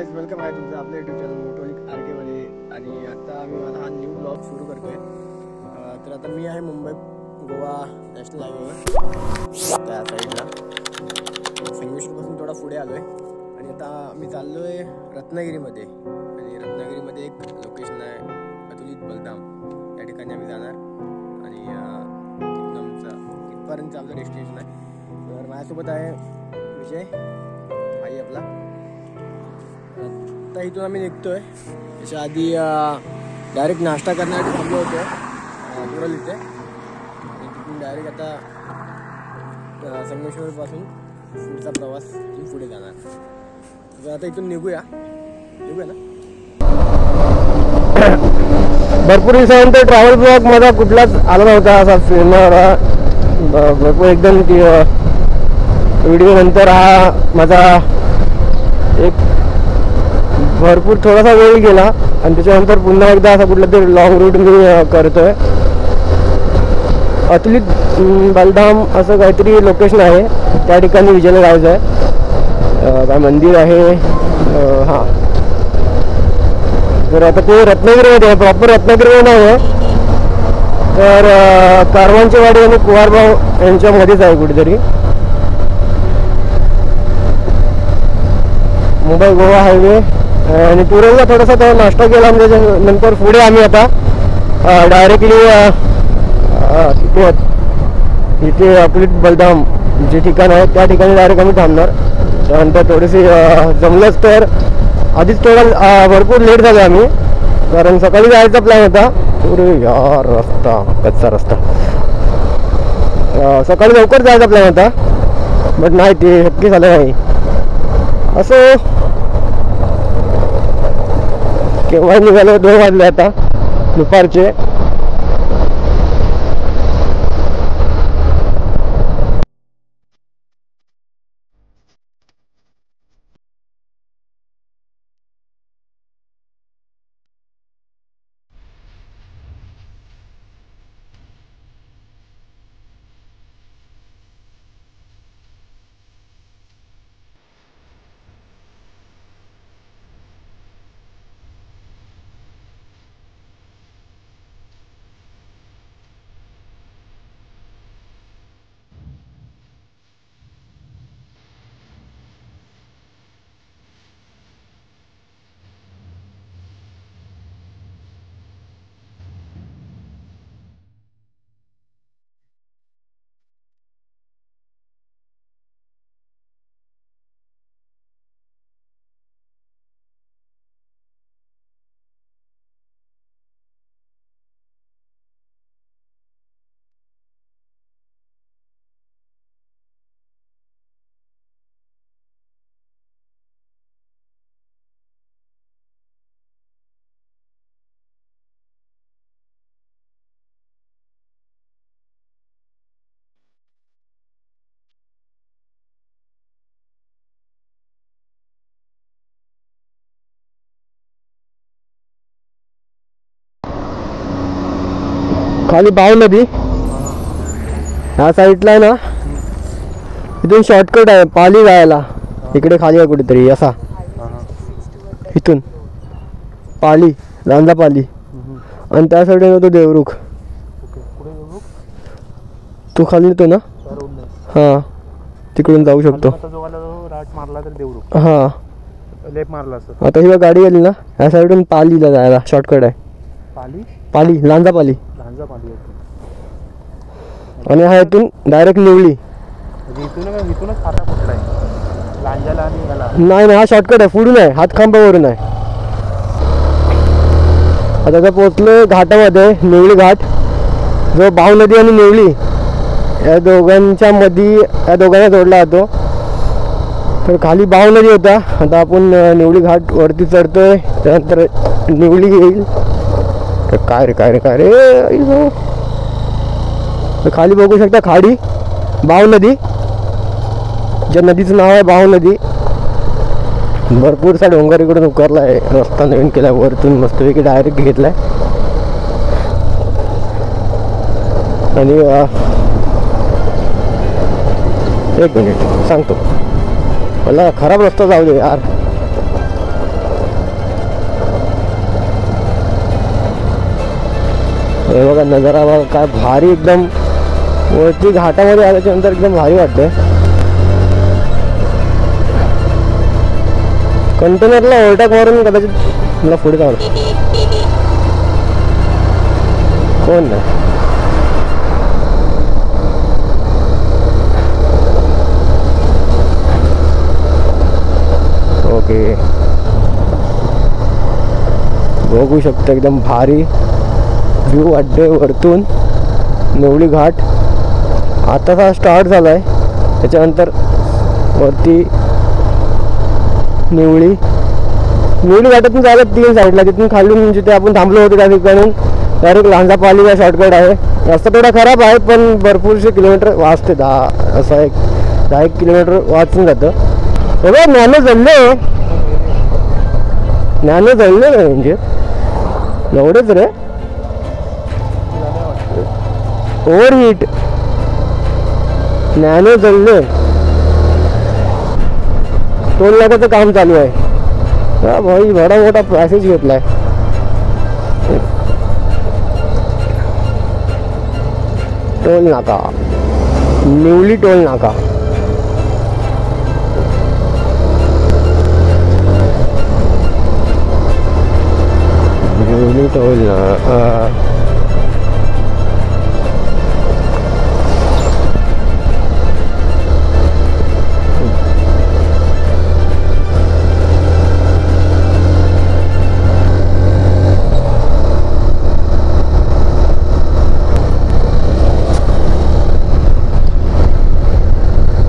Guys, welcome आहे तुमचं आपल्या यूट्यूब चॅनल मोटोलिक आरके मध्ये. आणि आता आम्ही माझा हा न्यू ब्लॉग सुरू करतोय. तर आता मी आहे मुंबई गोवा नॅशनल हायवेवर त्या साईडला संगमेश्वरपासून थोडा पुढे आलोय. आणि आता आम्ही चाललोय रत्नागिरीमध्ये. आणि रत्नागिरीमध्ये एक लोकेशन आहे अतुलित बलधाम, त्या ठिकाणी आम्ही जाणार. आणि तिथून आमचं इथपर्यंत आमचं डेस्टिनेशन आहे. तर माझ्यासोबत आहे विजय भाई आपला. आता इथून आम्ही निघतोय. त्याच्या आधी डायरेक्ट नाश्ता करण्यासाठी थांबलो होतो मुरल इथे. आणि तिथून डायरेक्ट आता संगमेश्वरपासून पुढचा प्रवास इथून पुढे जाणार. तर आता इथून निघूया ना. भरपूर दिवसानंतर ट्रॅव्हल ब्लॉग माझा कुठलाच आला नव्हता असा फिरणारा. भरपूर एकदम व्हिडिओ नंतर हा माझा एक भरपूर थोडासा वेळ गेला. आणि त्याच्यानंतर पुन्हा एकदा असा कुठला तरी लॉंग रूट मी करतोय. अतुलित बलधाम असं काहीतरी लोकेशन आहे, त्या ठिकाणी विजयला जायचं आहे. काय मंदिर आहे हां. तर आता ते रत्नागिरीमध्ये आहे, प्रॉपर रत्नागिरीमध्ये नाही आहे. तर कारवांची वाडी आणि कुवारबाव यांच्यामध्येच आहे कुठेतरी. मुंबई गोवा हायवे. आणि तुरंगा थोडासा तो नाश्ता केला. म्हणजे नंतर पुढे आम्ही आता डायरेक्टली इथे अतुलित बलधाम जे ठिकाण आहे त्या ठिकाणी डायरेक्ट आम्ही थांबणार. त्यानंतर थोडीशी जमलंच तर आधीच थोडा भरपूर लेट झालो आम्ही, कारण सकाळी जायचा प्लॅन होता. अरे यार रस्ता कच्चा रस्ता. सकाळी लवकर जायचा प्लॅन होता, बट नाही ते शक्य झालं नाही. असं केव्हा निघालो 2 वाजले आता दुपारचे. खाली बाव नदी ह्या साईडला आहे ना, इथून शॉर्टकट आहे पाली जायला. इकडे खाली आहे कुठेतरी असा, इथून पाली लांजा पाली. आणि त्या साईडला येतो देवरुख. तू खाली येतो ना, हां तिकडून जाऊ शकतो. हां आता ही गाडी गेली ना, ह्या साईडून पालीला जायला शॉर्टकट आहे. पाली लांजा पाली. आणि हा इथून डायरेक्ट निवली. नाही हा शॉर्टकट आहे, पुढून आहे हातखांबावरून आहे. आता पोचलो घाटामध्ये, निवली घाट जो भाव नदी आणि निवली या दोघांच्या मध्ये, या दोघांना जोडला जातो. तर खाली भाव नदी होता, आता आपण निवली घाट वरती चढतोय. त्यानंतर निवली येईल. काय रे खाली बघू शकता खाडी भाव नदी, ज्या नदीचं नाव आहे भाव नदी. भरपूरसा डोंगर इकडून उकरला आहे, रस्ता नवीन केला वरतून मस्तपैकी डायरेक्ट घेतलाय. आणि 1 मिनिट सांगतो, मला खराब रस्ता जाऊ दे यार. हे बघा नजारा बघा काय भारी एकदम वरती घाटामध्ये आल्याच्या नंतर एकदम भारी वाटतंय. कंटेनरला ओव्हरटेक मारून कदाचित मला पुढे जावं कोण नाही. ओके बघू शकतो एकदम भारी व्ह्यू वाटते वरतून. नेवली घाट आता हा स्टार्ट झाला आहे. त्याच्यानंतर वरती नेवळी घाटातून जायला 3 साईडला. तिथून खालून जिथे आपण थांबलो होतो त्या ठिकाणून डायरेक्ट लांजा पालीचा शॉर्टकट आहे. रस्ता थोडा खराब आहे पण भरपूरशे किलोमीटर वाचते. 10 किलोमीटर वाचून जातं. बघा ज्ञान जळले म्हणजे एवढेच रे. ओव्हर हीट ज्ञान जळले. टोल नाक्याचं काम चालू आहे. हा भाई बडा मोठा पॅसेज घेतलाय. टोल नाका नेवली टोल नाका. नेवली टोल नाका.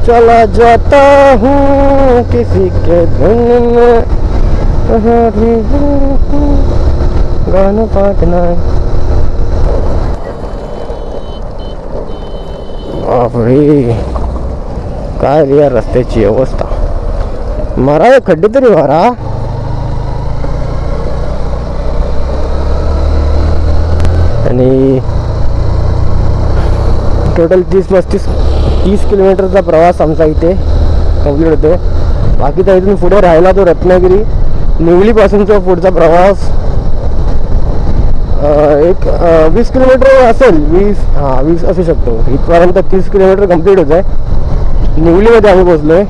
चला जाता हूँ किसी के धुन में गाना पाटना. बापरे काय रे या रस्त्याची अवस्था. मारा खड्डे तरी मारा. आणि टोटल 30 किलोमीटरचा प्रवास आमचा इथे कंप्लीट होतो. बाकीचा इथून पुढे राहिला तो रत्नागिरी. निवलीपासूनचा पुढचा प्रवास एक 20 किलोमीटर असेल. 20 असू शकतो. इथपर्यंत 30 किलोमीटर कंप्लीट होत आहे. निवलीमध्ये आम्ही पोचलोय.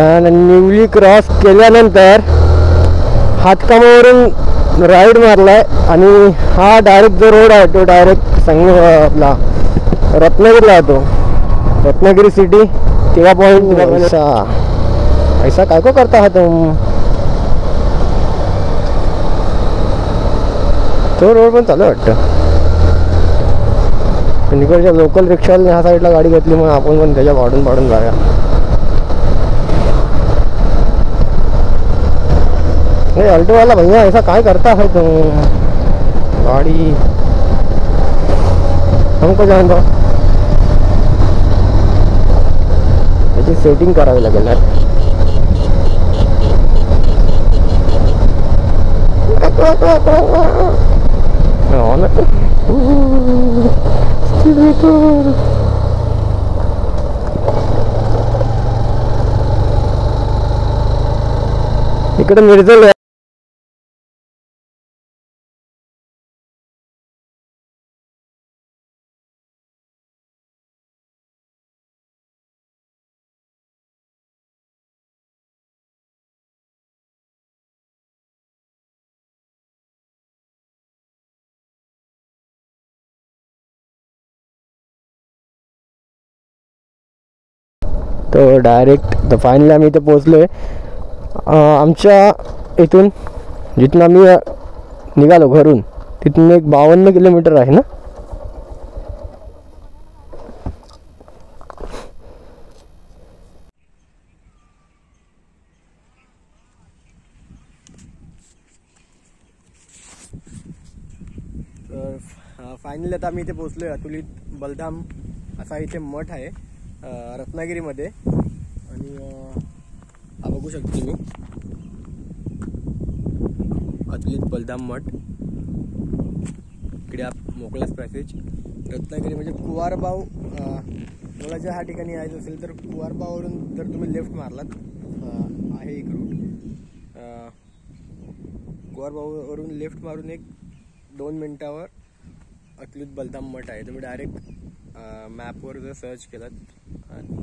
आणि निवली क्रॉस केल्यानंतर हातकामावरून राईड मारलाय. आणि हा डायरेक्ट जो रोड आहे तो डायरेक्ट आपला रत्नागिरीला येतो. Ratnagiri city 13 point. ऐसा काय को करता है तुम. तो रोड पण चालू वाटतं. निकडच्या लोकल रिक्षाला ह्या साईडला गाडी घेतली मग आपण पण त्याच्या पाडून जाऊया. अल्टो वाला भैया ऐसा काय करता है तुम. गाड़ी हमको जान दो. त्याची सेटिंग करावी लागेल ना. इकडे मिरजल तो डायरेक्ट तर फायनली आम्ही इथे पोहोचलो आहे. आमच्या इथून जिथून आम्ही निघालो घरून तिथून एक 52 किलोमीटर आहे ना. तर फायनली आता आम्ही इथे पोहोचलो आहे. अतुलित बलधाम असा इथे मठ आहे रत्नागिरीमध्ये. आणि हा बघू शकतो तुम्ही अतुलित बलधाम मठ. इकडे मोकळाच पॅसेज. रत्नागिरी म्हणजे कुवारबाव मला ज्या ह्या ठिकाणी यायचं असेल तर कुवारपावरून जर तुम्ही लेफ्ट मारलात आहे एक रूट, कुवारपावरून लेफ्ट मारून एक 2 मिनटावर अतुलित बलधाम मठ आहे. तुम्ही डायरेक्ट मॅपवर जर सर्च केलात,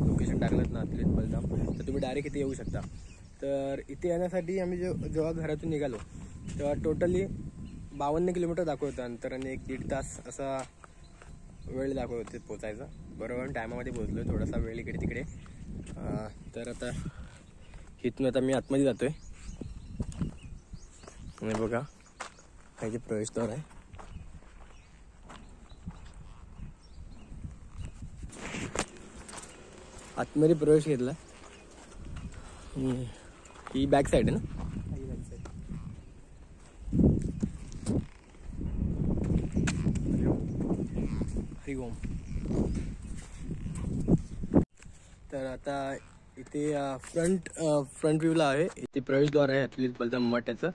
लोकेशन टाकलात ना अतुलित बलधाम, तर तुम्ही डायरेक्ट इथे येऊ शकता. तर इथे येण्यासाठी आम्ही जेव्हा घरातून निघालो तेव्हा टोटली 52 किलोमीटर दाखवत होतं अंतर आणि 1-1.5 तास असा वेळ दाखवत होते पोचायचा. बरोबर टायमामध्ये पोचलो, थोडासा वेळ इकडे तिकडे. तर आता इथून आता मी आतमध्ये जातोय आणि बघा हा जे प्रवेशद्वार आहे. आतमध्ये प्रवेश घेतला. ही बॅक साईड आहे ना. हरिओम. तर आता इथे फ्रंट व्ह्यूला आहे. इथे प्रवेशद्वार आहे अतुलित बलधाम मठाचं.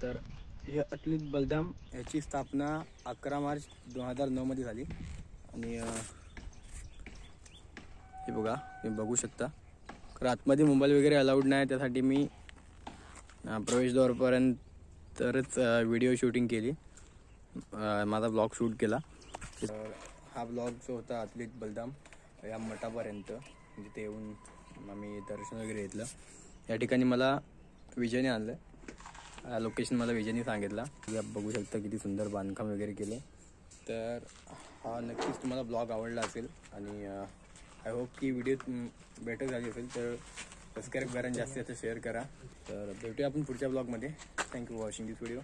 तर हे अतुलित बलधाम याची स्थापना 11 मार्च 2009 मध्ये झाली. आणि हे बघा, तुम्ही बघू शकता. कारण आतमध्ये मोबाईल वगैरे अलाउड नाही, त्यासाठी मी प्रवेशद्वारपर्यंतच व्हिडिओ शूटिंग केली, माझा ब्लॉग शूट केला. हा ब्लॉग जो होता अतुलित बलधाम या मठापर्यंत, जिथे येऊन आम्ही दर्शन वगैरे घेतलं. या ठिकाणी मला विजयने आणलं. लोकेशन मला विजयने सांगितलं. बघू शकता किती सुंदर बांधकाम वगैरे केले. तर हा नक्कीच तुम्हाला ब्लॉग आवडला असेल आणि आय होप की व्हिडिओ बेटर झाली असेल. तर सबस्क्राईब करा आणि जास्तीत जास्त शेअर करा. तर भेटूया आपण पुढच्या ब्लॉगमध्ये. Thank you for watching this video.